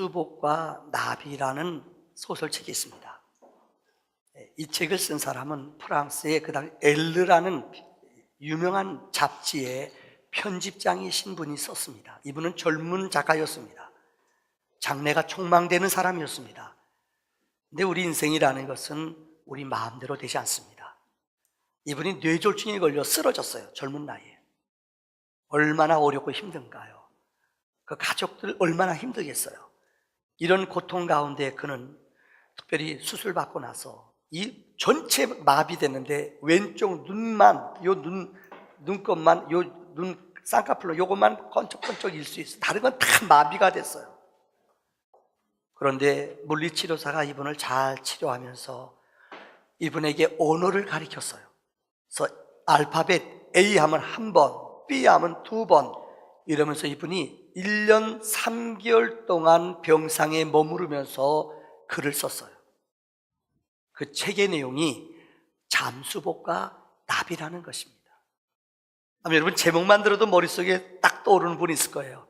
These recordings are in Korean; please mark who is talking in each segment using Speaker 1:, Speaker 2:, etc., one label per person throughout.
Speaker 1: 잠수복과 나비라는 소설책이 있습니다. 이 책을 쓴 사람은 프랑스의 그 당 엘르라는 유명한 잡지의 편집장이신 분이 썼습니다. 이분은 젊은 작가였습니다. 장래가 촉망되는 사람이었습니다. 근데 우리 인생이라는 것은 우리 마음대로 되지 않습니다. 이분이 뇌졸중에 걸려 쓰러졌어요. 젊은 나이에. 얼마나 어렵고 힘든가요? 그 가족들 얼마나 힘들겠어요? 이런 고통 가운데 그는 특별히 수술받고 나서 이 전체 마비됐는데 왼쪽 눈만, 눈곱만, 눈 쌍꺼풀로 요것만 번쩍번쩍 일 수 있어요. 다른 건 다 마비가 됐어요. 그런데 물리치료사가 이분을 잘 치료하면서 이분에게 언어를 가르쳤어요. 그래서 알파벳 A 하면 한 번, B 하면 두 번 이러면서 이분이 1년 3개월 동안 병상에 머무르면서 글을 썼어요. 그 책의 내용이 잠수복과 나비라는 것입니다. 여러분 제목만 들어도 머릿속에 딱 떠오르는 분이 있을 거예요.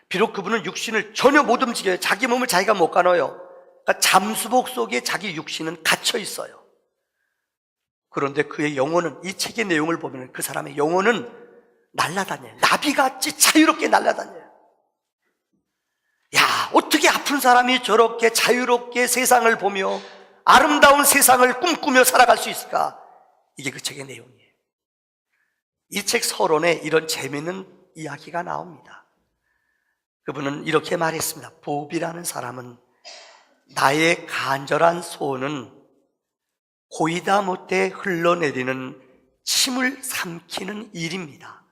Speaker 1: 비록 그분은 육신을 전혀 못 움직여요. 자기 몸을 자기가 못 가눠요. 그러니까 잠수복 속에 자기 육신은 갇혀 있어요. 그런데 그의 영혼은, 이 책의 내용을 보면 그 사람의 영혼은 날아다녀요. 나비같이 자유롭게 날아다녀요. 야, 어떻게 아픈 사람이 저렇게 자유롭게 세상을 보며 아름다운 세상을 꿈꾸며 살아갈 수 있을까? 이게 그 책의 내용이에요. 이 책 서론에 이런 재미있는 이야기가 나옵니다. 그분은 이렇게 말했습니다. 보비라는 사람은 나의 간절한 소원은 고이다 못해 흘러내리는 침을 삼키는 일입니다.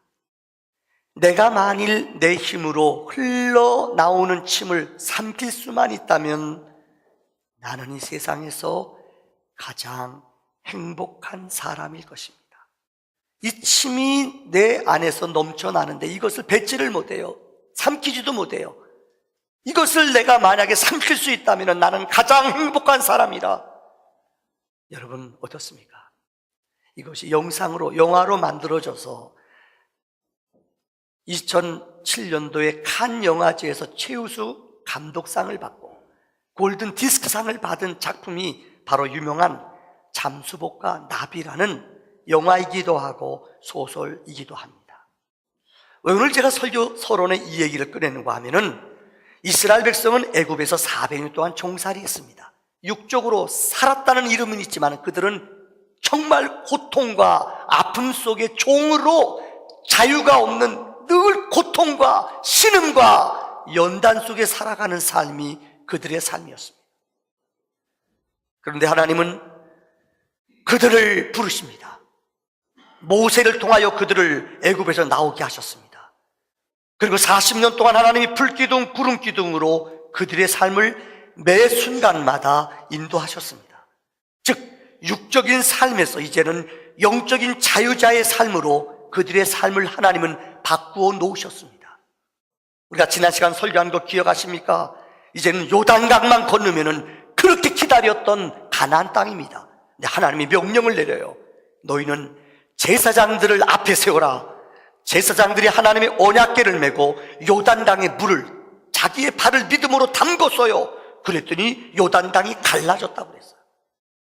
Speaker 1: 내가 만일 내 힘으로 흘러나오는 침을 삼킬 수만 있다면 나는 이 세상에서 가장 행복한 사람일 것입니다. 이 침이 내 안에서 넘쳐나는데 이것을 뱉지를 못해요. 삼키지도 못해요. 이것을 내가 만약에 삼킬 수 있다면 나는 가장 행복한 사람이라. 여러분 어떻습니까? 이것이 영화로 만들어져서 2007년도에 칸 영화제에서 최우수 감독상을 받고 골든 디스크상을 받은 작품이 바로 유명한 잠수복과 나비라는 영화이기도 하고 소설이기도 합니다. 왜 오늘 제가 설교 서론에 이 얘기를 꺼내는가 하면은 이스라엘 백성은 애굽에서 400년 동안 종살이했습니다. 육적으로 살았다는 이름은 있지만 그들은 정말 고통과 아픔 속에 종으로 자유가 없는 늘 고통과 신음과 연단 속에 살아가는 삶이 그들의 삶이었습니다. 그런데 하나님은 그들을 부르십니다. 모세를 통하여 그들을 애굽에서 나오게 하셨습니다. 그리고 40년 동안 하나님이 불기둥 구름기둥으로 그들의 삶을 매 순간마다 인도하셨습니다. 즉 육적인 삶에서 이제는 영적인 자유자의 삶으로 그들의 삶을 하나님은 바꾸어 놓으셨습니다. 우리가 지난 시간 설교한 거 기억하십니까? 이제는 요단강만 건너면은 그렇게 기다렸던 가나안 땅입니다. 근데 하나님이 명령을 내려요. 너희는 제사장들을 앞에 세워라. 제사장들이 하나님의 언약궤를 메고 요단강의 물을 자기의 발을 믿음으로 담궜어요. 그랬더니 요단강이 갈라졌다고 그랬어요.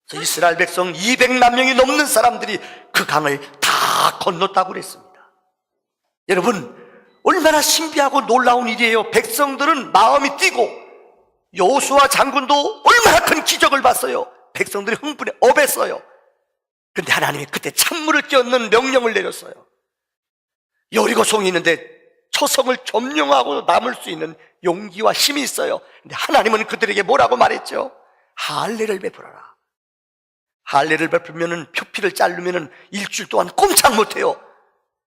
Speaker 1: 그래서 이스라엘 백성 200만 명이 넘는 사람들이 그 강을 다 건넜다고 그랬습니다. 여러분 얼마나 신비하고 놀라운 일이에요. 백성들은 마음이 뛰고 여호수아 장군도 얼마나 큰 기적을 봤어요. 백성들이 흥분해 업했어요. 그런데 하나님이 그때 찬물을 끼얹는 명령을 내렸어요. 여리고 성이 있는데 저 성을 점령하고 남을 수 있는 용기와 힘이 있어요. 근데 하나님은 그들에게 뭐라고 말했죠? 할례를 베풀어라. 할례를 베풀면은 표피를 자르면은 일주일 동안 꼼짝 못해요.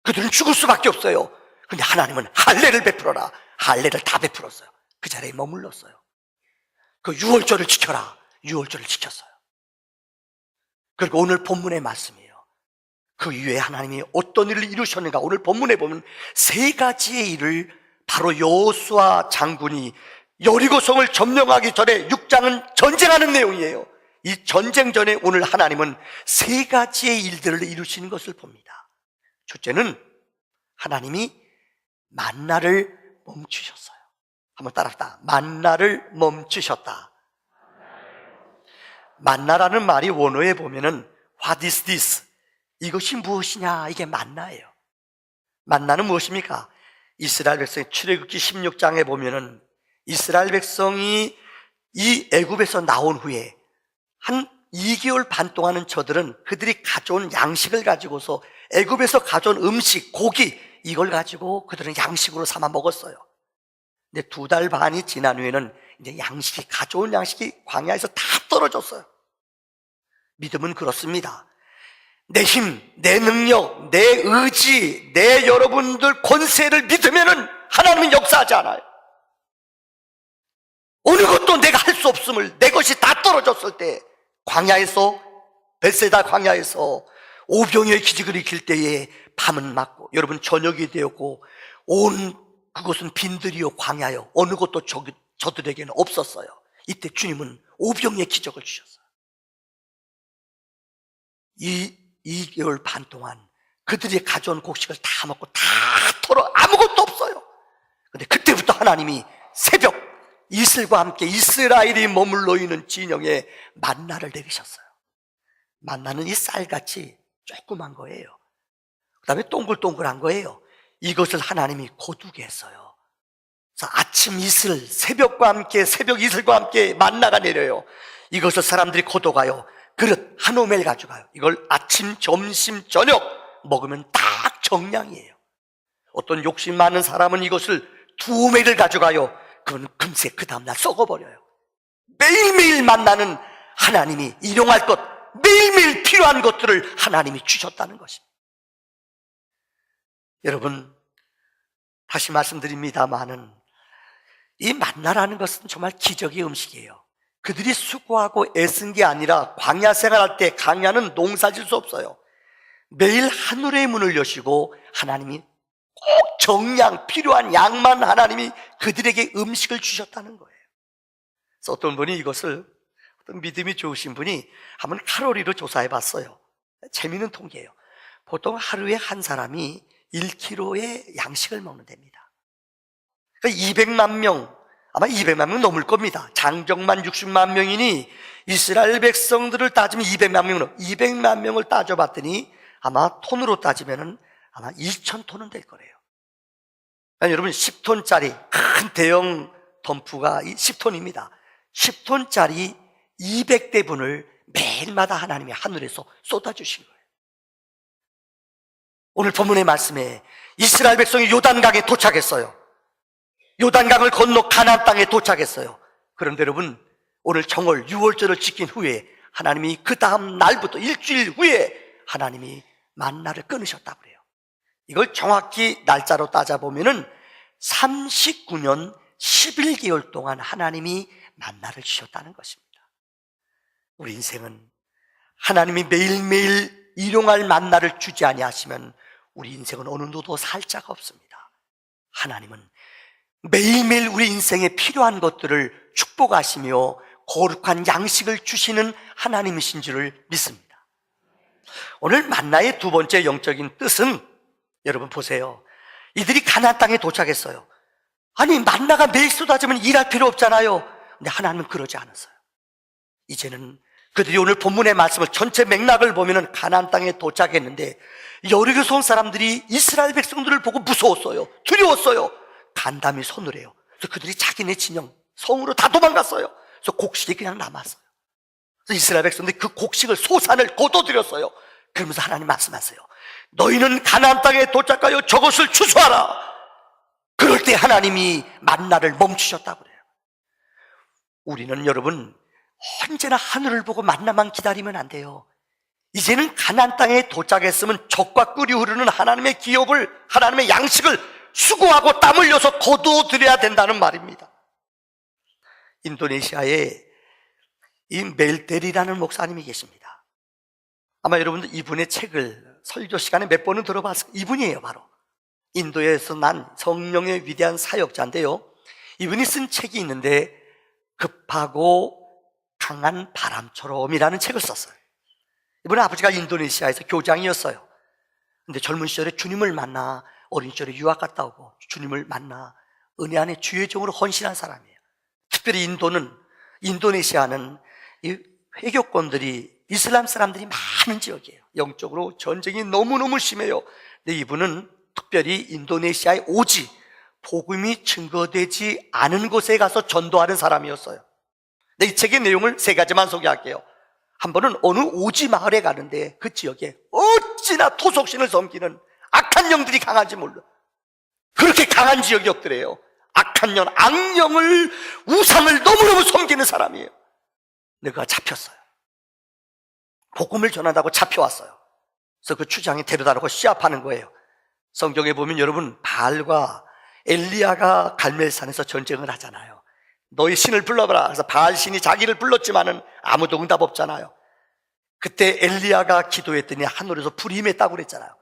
Speaker 1: 그들은 죽을 수밖에 없어요. 근데 하나님은 할례를 베풀어라. 할례를 다 베풀었어요. 그 자리에 머물렀어요. 그 유월절을 지켜라. 유월절을 지켰어요. 그리고 오늘 본문의 말씀이에요. 그 이후에 하나님이 어떤 일을 이루셨는가? 오늘 본문에 보면 세 가지의 일을 바로 여호수아 장군이 여리고성을 점령하기 전에 6장은 전쟁하는 내용이에요. 이 전쟁 전에 오늘 하나님은 세 가지의 일들을 이루시는 것을 봅니다. 첫째는 하나님이 만나를 멈추셨어요. 한번 따라합시다. 만나를 멈추셨다. 만나라는 말이 원어에 보면은 What is this? 이것이 무엇이냐? 이게 만나예요. 만나는 무엇입니까? 이스라엘 백성의 출애굽기 16장에 보면은 이스라엘 백성이 이 애굽에서 나온 후에 한 2개월 반 동안은 저들은 그들이 가져온 양식을 가지고서 애굽에서 가져온 음식, 고기 이걸 가지고 그들은 양식으로 삼아 먹었어요. 근데 2달 반이 지난 후에는 이제 가져온 양식이 광야에서 다 떨어졌어요. 믿음은 그렇습니다. 내 힘, 내 능력, 내 의지, 내 여러분들 권세를 믿으면은 하나님은 역사하지 않아요. 어느 것도 내가 할 수 없음을, 내 것이 다 떨어졌을 때 광야에서, 벳세다 광야에서 오병이어의 기적을 일으킬 때에 밤은 맞고 여러분 저녁이 되었고 온 그곳은 빈들이요 광야요 어느 것도 저들에게는 없었어요. 이때 주님은 오병이어의 기적을 주셨어요. 2개월 반 동안 그들이 가져온 곡식을 다 먹고 다 털어 아무것도 없어요. 근데 그때부터 하나님이 새벽 이슬과 함께 이스라엘이 머물러 있는 진영에 만나를 내리셨어요. 만나는 이 쌀같이 조그만 거예요. 그 다음에 동글동글한 거예요. 이것을 하나님이 거두게 했어요. 그래서 아침 이슬, 새벽과 함께, 새벽 이슬과 함께 만나가 내려요. 이것을 사람들이 거둬가요. 그릇 한 오멜 가져가요. 이걸 아침, 점심, 저녁 먹으면 딱 정량이에요. 어떤 욕심 많은 사람은 이것을 2오멜을 가져가요. 그건 금세 그 다음날 썩어버려요. 매일매일 만나는 하나님이 일용할 것, 매일매일 필요한 것들을 하나님이 주셨다는 것입니다. 여러분, 다시 말씀드립니다마는 이 만나라는 것은 정말 기적의 음식이에요. 그들이 수고하고 애쓴 게 아니라 광야 생활할 때 광야는 농사질 수 없어요. 매일 하늘의 문을 여시고 하나님이 꼭 정량 필요한 양만 하나님이 그들에게 음식을 주셨다는 거예요. 그래서 어떤 분이 이것을 어떤 믿음이 좋으신 분이 한번 칼로리로 조사해 봤어요. 재미있는 통계예요. 보통 하루에 한 사람이 1kg의 양식을 먹는답니다. 그러니까 200만 명, 아마 200만 명 넘을 겁니다. 장정만 60만 명이니 이스라엘 백성들을 따지면 200만 명을 따져봤더니 아마 톤으로 따지면은 아마 2,000톤은 될 거래요. 그러니까 여러분 10톤짜리 큰 대형 덤프가 10톤입니다. 10톤짜리 200대분을 매일마다 하나님이 하늘에서 쏟아주신 거예요. 오늘 본문의 말씀에 이스라엘 백성이 요단강에 도착했어요. 요단강을 건너 가나안 땅에 도착했어요. 그런데 여러분 오늘 정월 6월절을 지킨 후에 하나님이 그 다음 날부터 일주일 후에 하나님이 만나를 끊으셨다고 그래요. 이걸 정확히 날짜로 따져보면은 39년 11개월 동안 하나님이 만나를 주셨다는 것입니다. 우리 인생은 하나님이 매일매일 일용할 만나를 주지 아니하시면 우리 인생은 어느 누구도 살 자가 없습니다. 하나님은 매일매일 우리 인생에 필요한 것들을 축복하시며 거룩한 양식을 주시는 하나님이신 줄을 믿습니다. 오늘 만나의 두 번째 영적인 뜻은 여러분 보세요. 이들이 가나안 땅에 도착했어요. 아니 만나가 매일 쏟아지면 일할 필요 없잖아요. 근데 하나님은 그러지 않았어요. 이제는 그들이 오늘 본문의 말씀을 전체 맥락을 보면은 가나안 땅에 도착했는데 여리고성 온 사람들이 이스라엘 백성들을 보고 무서웠어요. 두려웠어요. 간담이 서늘해요. 그래서 그들이 자기네 진영 성으로 다 도망갔어요. 그래서 곡식이 그냥 남았어요. 그래서 이스라엘 백성들이 그 곡식을 소산을 거둬들였어요. 그러면서 하나님 말씀하세요. 너희는 가나안 땅에 도착하여 저것을 추수하라. 그럴 때 하나님이 만나를 멈추셨다고 그래요. 우리는 여러분 언제나 하늘을 보고 만나만 기다리면 안 돼요. 이제는 가나안 땅에 도착했으면 젖과 꿀이 흐르는 하나님의 기업을, 하나님의 양식을 수고하고 땀 흘려서 거두어드려야 된다는 말입니다. 인도네시아에 이 멜델이라는 목사님이 계십니다. 아마 여러분들 이분의 책을 설교 시간에 몇 번은 들어봤을 거예요. 이분이에요. 바로 인도에서 난 성령의 위대한 사역자인데요, 이분이 쓴 책이 있는데 급하고 강한 바람처럼이라는 책을 썼어요. 이분의 아버지가 인도네시아에서 교장이었어요. 근데 젊은 시절에 주님을 만나, 어린 시절에 유학 갔다 오고 주님을 만나 은혜 안에 주의 종으로 헌신한 사람이에요. 특별히 인도네시아는 이 회교권들이 이슬람 사람들이 많은 지역이에요. 영적으로 전쟁이 너무너무 심해요. 근데 이분은 특별히 인도네시아의 오지, 복음이 증거되지 않은 곳에 가서 전도하는 사람이었어요. 근데 이 책의 내용을 세 가지만 소개할게요. 한 번은 어느 오지 마을에 가는데 그 지역에 어찌나 토속신을 섬기는 악한 영들이 강한지 몰라. 그렇게 강한 지역이었더래요. 악한 영, 악령을, 우상을 너무너무 섬기는 사람이에요. 내가 잡혔어요. 복음을 전한다고 잡혀왔어요. 그래서 그 추장이 데려다 놓고 시합하는 거예요. 성경에 보면 여러분, 바알과 엘리야가 갈멜산에서 전쟁을 하잖아요. 너희 신을 불러봐라. 그래서 바알 신이 자기를 불렀지만은 아무도 응답 없잖아요. 그때 엘리야가 기도했더니 하늘에서 불이 임했다고 그랬잖아요.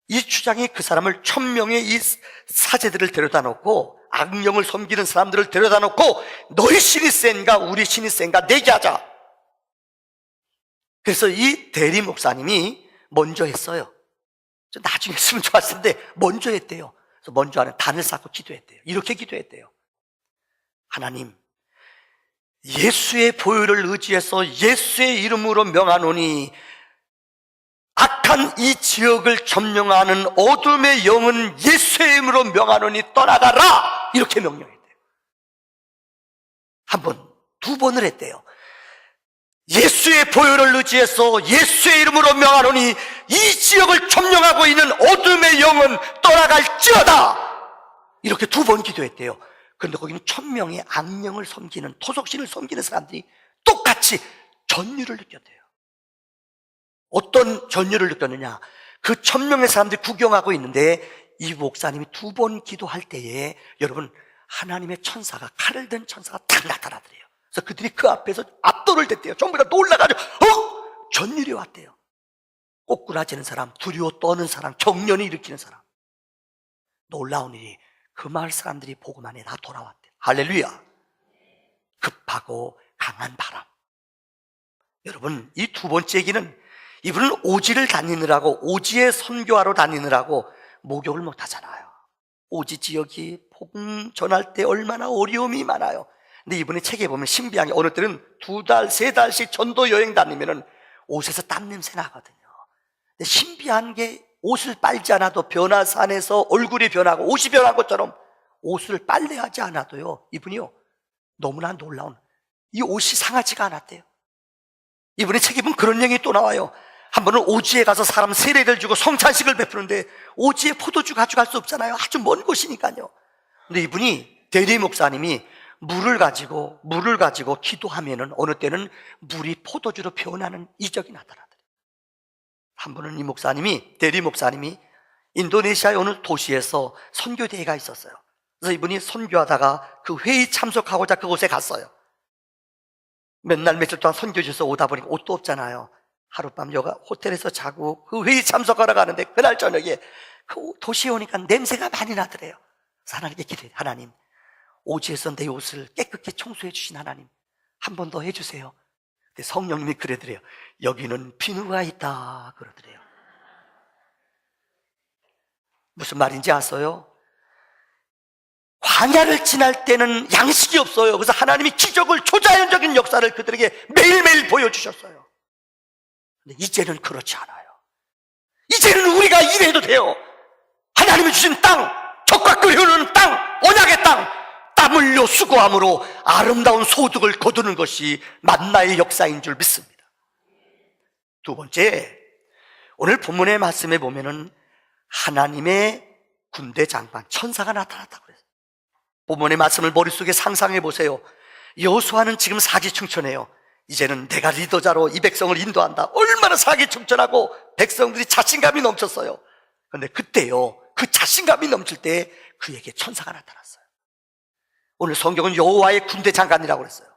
Speaker 1: 이 추장이 그 사람을 1000명의 이 사제들을 데려다 놓고 악령을 섬기는 사람들을 데려다 놓고 너희 신이 센가 우리 신이 센가 내기하자. 그래서 이 대리 목사님이 먼저 했어요. 좀 나중에 했으면 좋았을 텐데 먼저 했대요. 그래서 먼저 하는 단을 쌓고 기도했대요. 이렇게 기도했대요. 하나님, 예수의 보혈을 의지해서 예수의 이름으로 명하노니 악한 이 지역을 점령하는 어둠의 영은 예수의 이름으로 명하노니 떠나가라! 이렇게 명령했대요. 한 번, 두 번을 했대요. 예수의 보혈을 의지해서 예수의 이름으로 명하노니 이 지역을 점령하고 있는 어둠의 영은 떠나갈지어다! 이렇게 두 번 기도했대요. 그런데 거기는 1000명의 악령을 섬기는, 토속신을 섬기는 사람들이 똑같이 전율을 느꼈대요. 어떤 전율을 느꼈느냐? 그 1000명의 사람들이 구경하고 있는데 이 목사님이 두 번 기도할 때에 여러분, 하나님의 천사가, 칼을 든 천사가 딱 나타나더래요. 그래서 그들이 그 앞에서 압도를 댔대요. 전부 다 놀라가지고 전율이 왔대요. 꼬꾸라지는 사람, 두려워 떠는 사람, 경련이 일으키는 사람. 놀라운 일이 그 마을 사람들이 복음 안에 다 돌아왔대요. 할렐루야. 급하고 강한 바람. 여러분, 이 두 번째 얘기는 이분은 오지를 다니느라고, 오지의 선교하러 다니느라고 목욕을 못 하잖아요. 오지 지역이 복음 전할 때 얼마나 어려움이 많아요. 근데 이분의 책에 보면 신비한 게 어느 때는 2달, 3달씩 전도 여행 다니면은 옷에서 땀 냄새 나거든요. 근데 신비한 게 옷을 빨지 않아도 변화산에서 얼굴이 변하고 옷이 변한 것처럼 옷을 빨래하지 않아도요, 이분이요, 너무나 놀라운, 이 옷이 상하지가 않았대요. 이분의 책에 보면 그런 내용이 또 나와요. 한 번은 오지에 가서 사람 세례를 주고 성찬식을 베푸는데 오지에 포도주 가져갈 수 없잖아요. 아주 먼 곳이니까요. 근데 이분이, 대리 목사님이 물을 가지고 기도하면은 어느 때는 물이 포도주로 변하는 이적이 나타나더래요. 한 번은 이 목사님이, 대리 목사님이 인도네시아의 어느 도시에서 선교대회가 있었어요. 그래서 이분이 선교하다가 그 회의 참석하고자 그곳에 갔어요. 몇 날 며칠 동안 선교지에서 오다 보니까 옷도 없잖아요. 하룻밤 여가 호텔에서 자고 그 회의 참석하러 가는데 그날 저녁에 그 도시에 오니까 냄새가 많이 나더래요. 그래서 하나님께 기도해요. 하나님, 오지에서 내 옷을 깨끗이 청소해 주신 하나님, 한 번 더 해주세요. 근데 성령님이 그러더래요. 여기는 비누가 있다 그러더래요. 무슨 말인지 아세요? 광야를 지날 때는 양식이 없어요. 그래서 하나님이 기적을, 초자연적인 역사를 그들에게 매일매일 보여주셨어요. 근데 이제는 그렇지 않아요. 이제는 우리가 일해도 돼요. 하나님이 주신 땅, 젖과 꿀 흐르는 땅, 언약의 땅, 땀 흘려 수고함으로 아름다운 소득을 거두는 것이 만나의 역사인 줄 믿습니다. 두 번째, 오늘 본문의 말씀에 보면은 하나님의 군대 장관, 천사가 나타났다고 그랬어요. 본문의 말씀을 머릿속에 상상해 보세요. 여호수아는 지금 사기충천해요. 이제는 내가 리더자로 이 백성을 인도한다. 얼마나 사기충천하고 백성들이 자신감이 넘쳤어요. 그런데 그때요, 그 자신감이 넘칠 때 그에게 천사가 나타났어요. 오늘 성경은 여호와의 군대 장관이라고 그랬어요.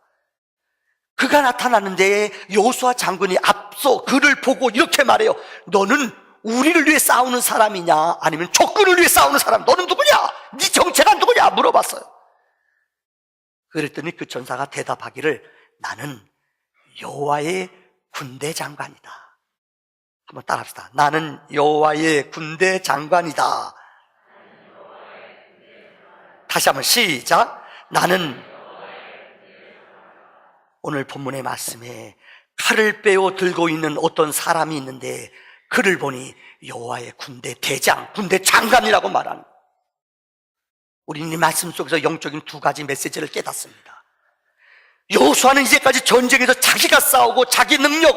Speaker 1: 그가 나타났는데 여호수아 장군이 앞서 그를 보고 이렇게 말해요. 너는 우리를 위해 싸우는 사람이냐 아니면 적군을 위해 싸우는 사람, 너는 누구냐? 네 정체가 누구냐? 물어봤어요. 그랬더니 그 천사가 대답하기를 나는 여호와의 군대 장관이다. 한번 따라합시다. 나는 여호와의 군대 장관이다. 다시 한번 시작. 나는 오늘 본문의 말씀에 칼을 빼어 들고 있는 어떤 사람이 있는데 그를 보니 여호와의 군대 대장, 군대 장관이라고 말하는, 우리는 이 말씀 속에서 영적인 두 가지 메시지를 깨닫습니다. 여호수아는 이제까지 전쟁에서 자기가 싸우고 자기 능력,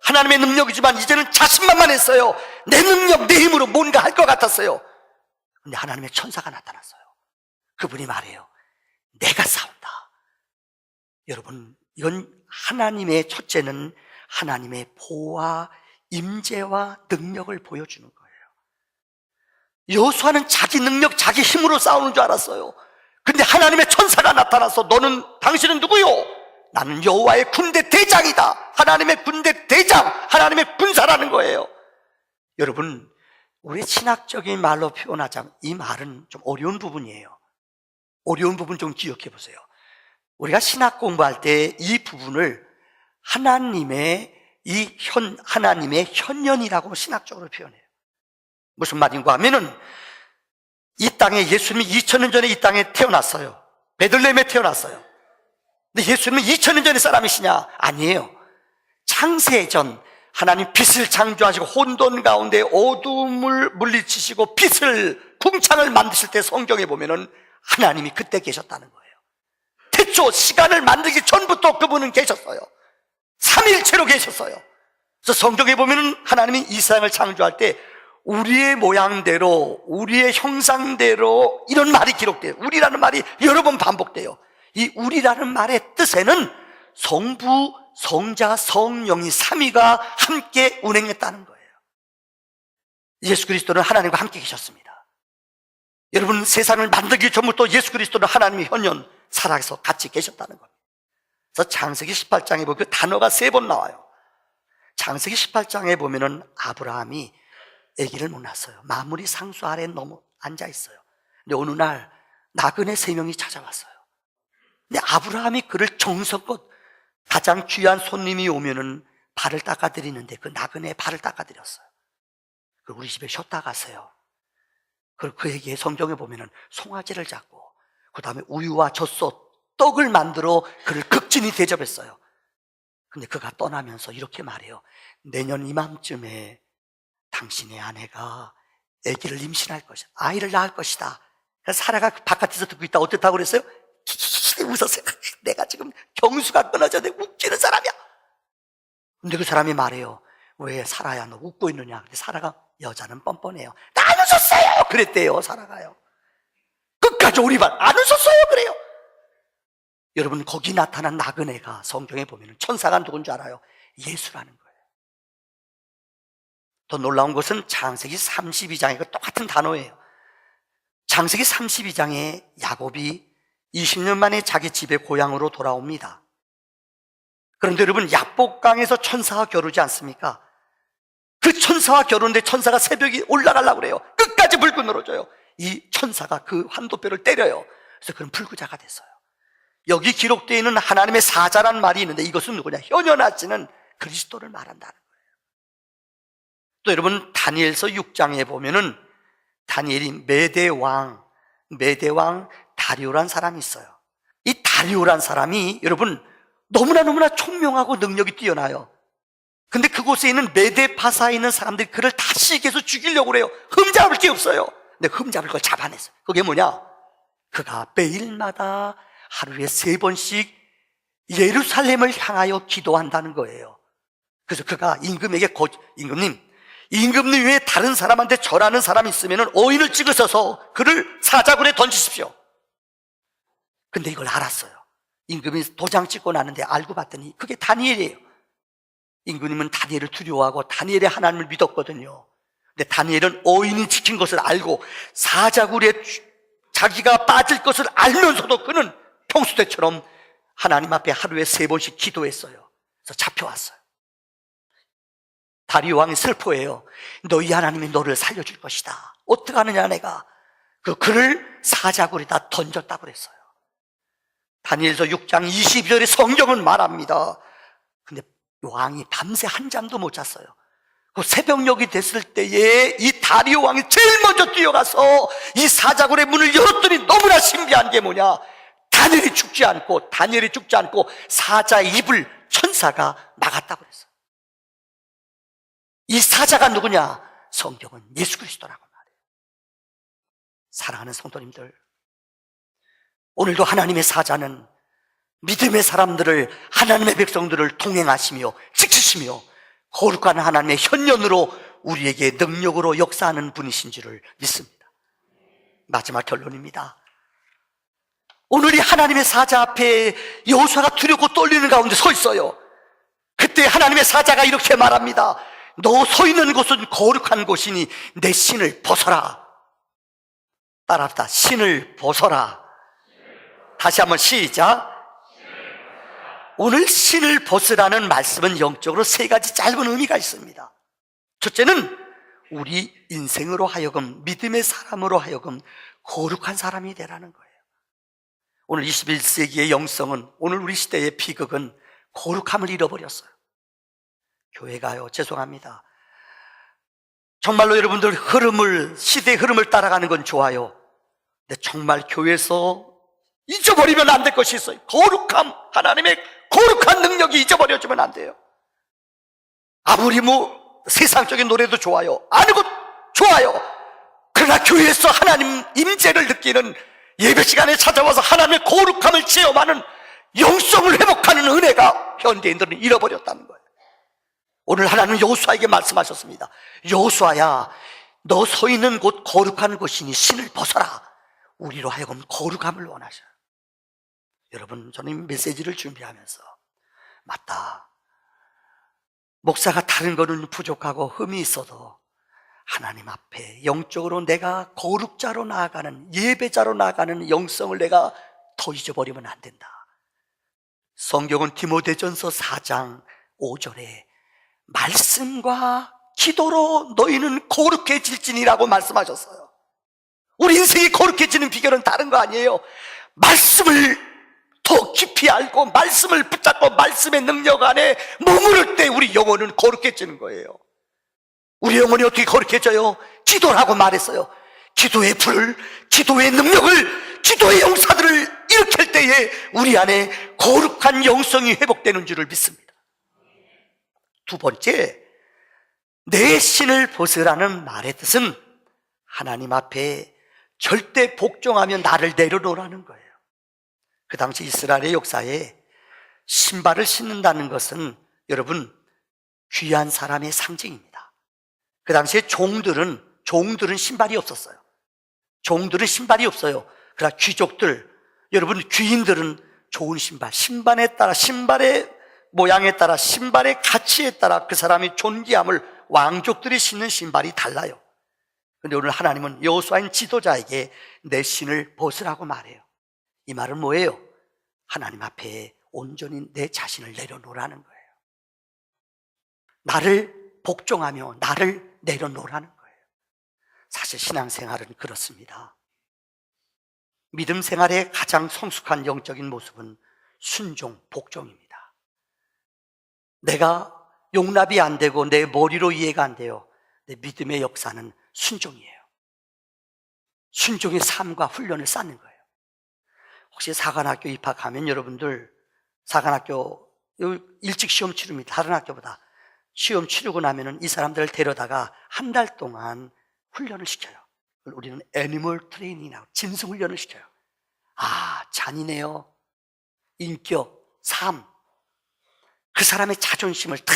Speaker 1: 하나님의 능력이지만 이제는 자신만만했어요. 내 능력, 내 힘으로 뭔가 할 것 같았어요. 근데 하나님의 천사가 나타났어요. 그분이 말해요. 내가 싸운다. 여러분, 이건 하나님의, 첫째는 하나님의 보호와 임재와 능력을 보여주는 거예요. 여호수아는 자기 능력, 자기 힘으로 싸우는 줄 알았어요. 근데 하나님의 천사가 나타나서 당신은 누구요? 나는 여호와의 군대 대장이다. 하나님의 군대 대장, 하나님의 군사라는 거예요. 여러분, 우리 신학적인 말로 표현하자면 이 말은 좀 어려운 부분이에요. 어려운 부분 좀 기억해 보세요. 우리가 신학 공부할 때 이 부분을 하나님의 현년이라고 신학적으로 표현해요. 무슨 말인가 하면은 이 땅에 예수님이 2000년 전에 이 땅에 태어났어요. 베들레헴에 태어났어요. 근데 예수님은 2000년 전의 사람이시냐? 아니에요. 창세전 하나님 빛을 창조하시고 혼돈 가운데 어둠을 물리치시고 빛을, 궁창을 만드실 때 성경에 보면은 하나님이 그때 계셨다는 거예요. 태초 시간을 만들기 전부터 그분은 계셨어요. 삼위일체로 계셨어요. 그래서 성경에 보면은 하나님이 이 세상을 창조할 때 우리의 모양대로, 우리의 형상대로, 이런 말이 기록돼요. 우리라는 말이 여러 번 반복돼요. 이 우리라는 말의 뜻에는 성부, 성자, 성령이 삼위가 함께 운행했다는 거예요. 예수 그리스도는 하나님과 함께 계셨습니다. 여러분, 세상을 만들기 전부터 예수 그리스도는 하나님의 현년 살아서 같이 계셨다는 겁니다. 그래서 창세기 18장에 보면 그 단어가 3번 나와요. 창세기 18장에 보면은 아브라함이 아기를 못 낳았어요. 마무리 상수 아래에 너무 앉아 있어요. 근데 어느 날 나그네 3명이 찾아왔어요. 근데 아브라함이 그를 정성껏, 가장 귀한 손님이 오면은 발을 닦아드리는데 그 나그네의 발을 닦아드렸어요. 그리고 우리 집에 쉬었다 가세요. 그리고 그에게 성경에 보면은 송아지를 잡고 그 다음에 우유와 젖소, 떡을 만들어 그를 극진히 대접했어요. 근데 그가 떠나면서 이렇게 말해요. 내년 이맘쯤에 당신의 아내가 아기를 임신할 것이다. 아이를 낳을 것이다. 그래서 사라가 바깥에서 듣고 있다. 어떻다고 그랬어요? 웃었어요. 내가 지금 경수가 끊어져. 내가 웃기는 사람이야. 근데 그 사람이 말해요. 왜 사라야 너 웃고 있느냐. 근데 사라가, 여자는 뻔뻔해요. 나 안 웃었어요. 그랬대요. 사라가요. 끝까지 우리 반 안 웃었어요. 그래요. 여러분, 거기 나타난 나그네가 성경에 보면 천사가 누군 줄 알아요? 예수라는 거예요. 더 놀라운 것은 창세기 32장에 똑같은 단어예요. 창세기 32장에 야곱이 20년 만에 자기 집에 고향으로 돌아옵니다. 그런데 여러분, 야복강에서 천사와 겨루지 않습니까? 그 천사와 겨루는데 천사가 새벽에 올라가려고 그래요. 끝까지 불고 늘어져요. 이 천사가 그 환도뼈를 때려요. 그래서 그는 불구자가 됐어요. 여기 기록되어 있는 하나님의 사자란 말이 있는데 이것은 누구냐? 현현하시는 그리스도를 말한다는 거예요. 또 여러분, 다니엘서 6장에 보면은 다니엘이 메대왕 다리오란 사람이 있어요. 이 다리오란 사람이 여러분 너무나 총명하고 능력이 뛰어나요. 근데 그곳에 있는 메데파사에 있는 사람들이 그를 다 시기해서 죽이려고 그래요. 흠잡을 게 없어요. 근데 흠잡을 걸 잡아냈어요. 그게 뭐냐? 그가 매일마다 하루에 3번씩 예루살렘을 향하여 기도한다는 거예요. 그래서 그가 임금에게 임금님 외에 다른 사람한테 절하는 사람이 있으면 어인을 찍으셔서 그를 사자굴에 던지십시오. 근데 이걸 알았어요. 임금이 도장 찍고 나는데 알고 봤더니 그게 다니엘이에요. 임금님은 다니엘을 두려워하고 다니엘의 하나님을 믿었거든요. 근데 다니엘은 어인이 지킨 것을 알고 사자굴에 자기가 빠질 것을 알면서도 그는 평소 때처럼 하나님 앞에 하루에 3번씩 기도했어요. 그래서 잡혀왔어요. 다리오 왕이 슬퍼해요. 너희 하나님이 너를 살려줄 것이다. 어떻게 하느냐, 내가 그를 사자굴에다 던졌다고 그랬어요. 다니엘서 6장 22절에 성경은 말합니다. 근데 왕이 밤새 한 잠도 못 잤어요. 그 새벽녘이 됐을 때에 이 다리오 왕이 제일 먼저 뛰어가서 이 사자굴의 문을 열었더니 너무나 신비한 게 뭐냐, 다니엘이 죽지 않고 사자의 입을 천사가 막았다고 그랬어. 이 사자가 누구냐? 성경은 예수 그리스도라고 말해요. 사랑하는 성도님들, 오늘도 하나님의 사자는 믿음의 사람들을, 하나님의 백성들을 동행하시며 지키시며 거룩한 하나님의 현년으로 우리에게 능력으로 역사하는 분이신 줄을 믿습니다. 마지막 결론입니다. 오늘 이 하나님의 사자 앞에 여호수아가 두렵고 떨리는 가운데 서 있어요. 그때 하나님의 사자가 이렇게 말합니다. 너 서 있는 곳은 거룩한 곳이니 내 신을 벗어라. 따라합시다. 신을 벗어라. 다시 한번 시작. 오늘 신을 벗으라는 말씀은 영적으로 세 가지 짧은 의미가 있습니다. 첫째는 우리 인생으로 하여금, 믿음의 사람으로 하여금 거룩한 사람이 되라는 거예요. 오늘 21세기의 영성은, 오늘 우리 시대의 비극은 거룩함을 잃어버렸어요. 교회가요, 죄송합니다. 정말로 여러분들 시대의 흐름을 따라가는 건 좋아요. 근데 정말 교회에서 잊어버리면 안 될 것이 있어요. 거룩함, 하나님의 거룩한 능력이 잊어버려지면 안 돼요. 아무리 세상적인 노래도 좋아요, 아는 것 좋아요. 그러나 교회에서 하나님 임재를 느끼는, 예배 시간에 찾아와서 하나님의 거룩함을 체험하는, 영성을 회복하는 은혜가 현대인들은 잃어버렸다는 거예요. 오늘 하나님은 여호수아에게 말씀하셨습니다. 여호수아야, 너 서 있는 곳 거룩한 곳이니 신을 벗어라. 우리로 하여금 거룩함을 원하셔요. 여러분, 저는 메시지를 준비하면서 맞다, 목사가 다른 거는 부족하고 흠이 있어도 하나님 앞에 영적으로 내가 거룩자로 나아가는, 예배자로 나아가는 영성을 내가 더 잊어버리면 안 된다. 성경은 디모데전서 4장 5절에 말씀과 기도로 너희는 거룩해질지니라고 말씀하셨어요. 우리 인생이 거룩해지는 비결은 다른 거 아니에요. 말씀을 더 깊이 알고 말씀을 붙잡고 말씀의 능력 안에 머무를 때 우리 영혼은 거룩해지는 거예요. 우리 영혼이 어떻게 거룩해져요? 기도라고 말했어요. 기도의 불을, 기도의 능력을, 기도의 용사들을 일으킬 때에 우리 안에 거룩한 영성이 회복되는 줄을 믿습니다. 두 번째, 내 신을 벗으라는 말의 뜻은 하나님 앞에 절대 복종하며 나를 내려놓으라는 거예요. 그 당시 이스라엘의 역사에 신발을 신는다는 것은 여러분 귀한 사람의 상징입니다. 그 당시에 종들은 신발이 없었어요. 종들은 신발이 없어요. 그러나 귀족들, 여러분 귀인들은 좋은 신발에 따라, 신발의 모양에 따라, 신발의 가치에 따라 그 사람의 존귀함을, 왕족들이 신는 신발이 달라요. 그런데 오늘 하나님은 여호수아인 지도자에게 내 신을 벗으라고 말해요. 이 말은 뭐예요? 하나님 앞에 온전히 내 자신을 내려놓으라는 거예요. 나를 복종하며 나를 내려놓으라는 거예요. 사실 신앙생활은 그렇습니다. 믿음 생활의 가장 성숙한 영적인 모습은 순종, 복종입니다. 내가 용납이 안 되고 내 머리로 이해가 안 돼요. 내 믿음의 역사는 순종이에요. 순종의 삶과 훈련을 쌓는 거예요. 혹시 사관학교 입학하면 여러분들 사관학교 일찍 시험 치릅니다. 다른 학교보다. 시험 치르고 나면은 이 사람들을 데려다가 한 달 동안 훈련을 시켜요. 우리는 애니멀 트레이닝이라고 짐승 훈련을 시켜요. 아, 잔인해요. 인격, 삶, 그 사람의 자존심을 다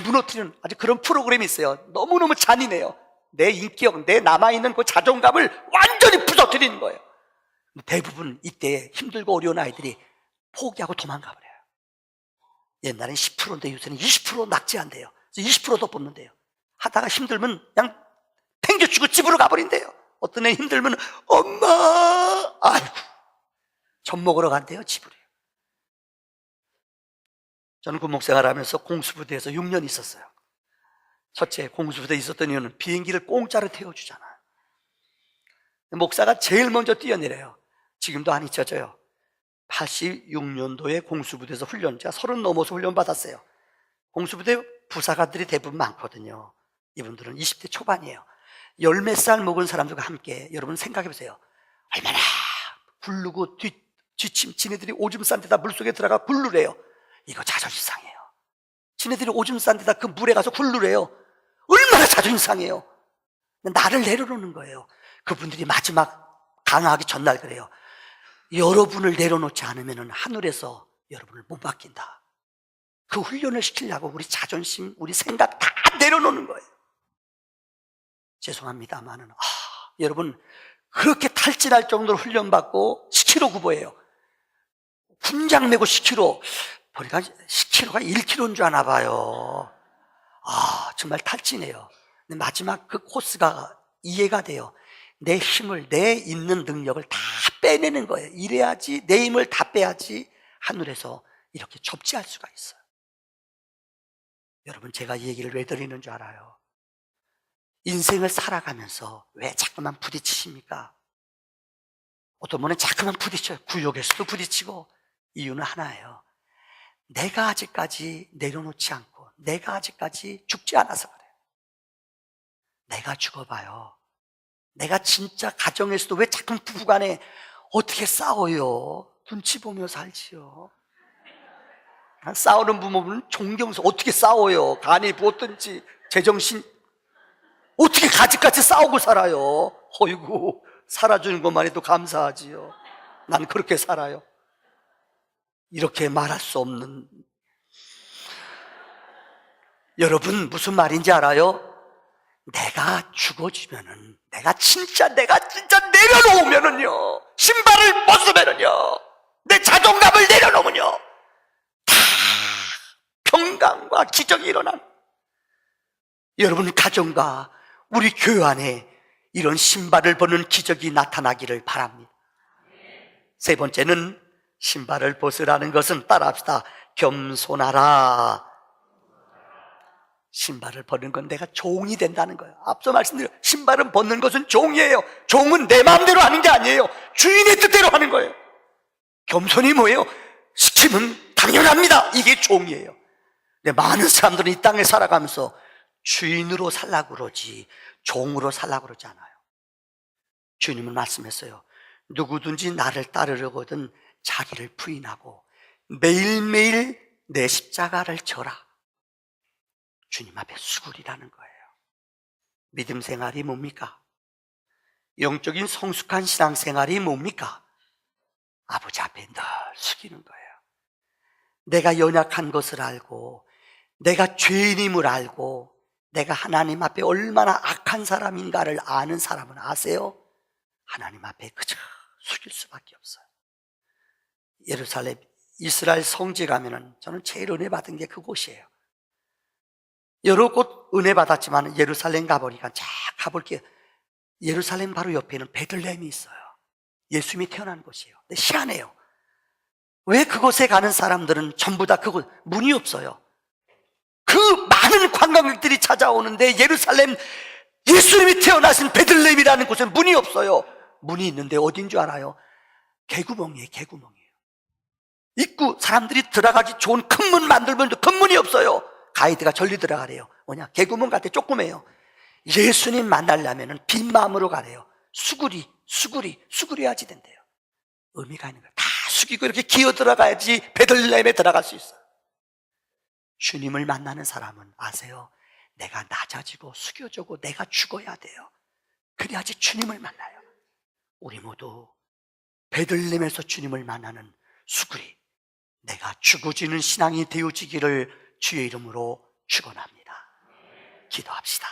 Speaker 1: 무너뜨리는 아주 그런 프로그램이 있어요. 너무너무 잔인해요. 내 인격, 내 남아있는 그 자존감을 완전히 부서뜨리는 거예요. 대부분 이때 힘들고 어려운 아이들이 포기하고 도망가 버려요. 옛날엔 10%인데 요새는 20% 낙제한대요. 20%더 뽑는데요. 하다가 힘들면 그냥 팽개치고 집으로 가버린대요. 어떤 애 힘들면 엄마, 아이고, 젖 먹으러 간대요, 집으로. 저는 군목생활 하면서 공수부대에서 6년 있었어요. 첫째, 공수부대에 있었던 이유는 비행기를 공짜로 태워주잖아요. 목사가 제일 먼저 뛰어내려요. 지금도 안 잊혀져요. 86년도에 공수부대에서 훈련, 제가 30 넘어서 훈련 받았어요. 공수부대 부사관들이 대부분 많거든요. 이분들은 20대 초반이에요. 열 몇 살 먹은 사람들과 함께 여러분 생각해 보세요. 얼마나 굴르고 지침, 지네들이 오줌 싼 데다 물속에 들어가 굴르래요. 이거 자존심 상해요. 지네들이 오줌 싼 데다 그 물에 가서 굴르래요. 얼마나 자존심 상해요. 나를 내려놓는 거예요. 그분들이 마지막 강화하기 전날 그래요. 여러분을 내려놓지 않으면 하늘에서 여러분을 못 맡긴다. 그 훈련을 시키려고 우리 자존심, 우리 생각 다 내려놓는 거예요. 죄송합니다만은 여러분 그렇게 탈진할 정도로 훈련받고 10kg 구보예요. 군장 메고 10kg 보니까 10kg가 1kg인 줄 아나 봐요. 정말 탈진해요. 근데 마지막 그 코스가 이해가 돼요. 내 힘을, 내 있는 능력을 다 빼내는 거예요. 이래야지, 내 힘을 다 빼야지 하늘에서 이렇게 접지할 수가 있어요. 여러분 제가 이 얘기를 왜 드리는 줄 알아요? 인생을 살아가면서 왜 자꾸만 부딪히십니까? 어떤 분은 자꾸만 부딪혀요. 구역에서도 부딪히고. 이유는 하나예요. 내가 아직까지 내려놓지 않고 내가 아직까지 죽지 않아서 그래요. 내가 죽어봐요. 내가 진짜 가정에서도 왜 자꾸 부부간에 어떻게 싸워요? 눈치 보며 살지요. 싸우는 부모는 존경스러워. 어떻게 싸워요? 간이 부었든지 제정신 어떻게 가지같이 싸우고 살아요? 어이구 살아주는 것만 해도 감사하지요. 난 그렇게 살아요. 이렇게 말할 수 없는. 여러분 무슨 말인지 알아요? 내가 죽어지면은 내가 진짜 내려놓으면은요, 신발을 벗으면은요, 내 자존감을 내려놓으면요 다 평강과 기적이 일어난 여러분 가정과 우리 교회 안에 이런 신발을 벗는 기적이 나타나기를 바랍니다. 세 번째는 신발을 벗으라는 것은 따라합시다. 겸손하라. 신발을 벗는 건 내가 종이 된다는 거예요. 앞서 말씀드린 신발은 벗는 것은 종이에요. 종은 내 마음대로 하는 게 아니에요. 주인의 뜻대로 하는 거예요. 겸손이 뭐예요? 시키면 당연합니다. 이게 종이에요. 근데 많은 사람들은 이 땅에 살아가면서 주인으로 살라고 그러지 종으로 살라고 그러지 않아요. 주님은 말씀했어요. 누구든지 나를 따르려거든 자기를 부인하고 매일매일 내 십자가를 져라. 주님 앞에 수굴이라는 거예요. 믿음 생활이 뭡니까? 영적인 성숙한 신앙생활이 뭡니까? 아버지 앞에 늘 숙이는 거예요. 내가 연약한 것을 알고 내가 죄인임을 알고 내가 하나님 앞에 얼마나 악한 사람인가를 아는 사람은 아세요? 하나님 앞에 그저 숙일 수밖에 없어요. 예루살렘 이스라엘 성지에 가면은 저는 제일 은혜 받은 게 그곳이에요. 여러 곳 은혜 받았지만 예루살렘 가보니까 쫙 가볼게요. 예루살렘 바로 옆에는 베들레헴이 있어요. 예수님이 태어난 곳이에요. 근데 희한해요. 왜 그곳에 가는 사람들은 전부 다 그곳 문이 없어요. 그 많은 관광객들이 찾아오는데 예루살렘 예수님이 태어나신 베들레헴이라는 곳은 문이 없어요. 문이 있는데 어딘 줄 알아요? 개구멍이에요. 개구멍이에요. 입구 사람들이 들어가기 좋은 큰 문 만들면 큰 문이 없어요. 가이드가 절리 들어가래요. 뭐냐? 개구멍 같아 조그매요. 예수님 만나려면 빈 마음으로 가래요. 수구려야지 된대요. 의미가 있는 거예요. 다 숙이고 이렇게 기어 들어가야지 베들레헴에 들어갈 수 있어요. 주님을 만나는 사람은 아세요? 내가 낮아지고 숙여지고 내가 죽어야 돼요. 그래야지 주님을 만나요. 우리 모두 베들레헴에서 주님을 만나는 수구리, 내가 죽어지는 신앙이 되어지기를 주의 이름으로 축원합니다. 기도합시다.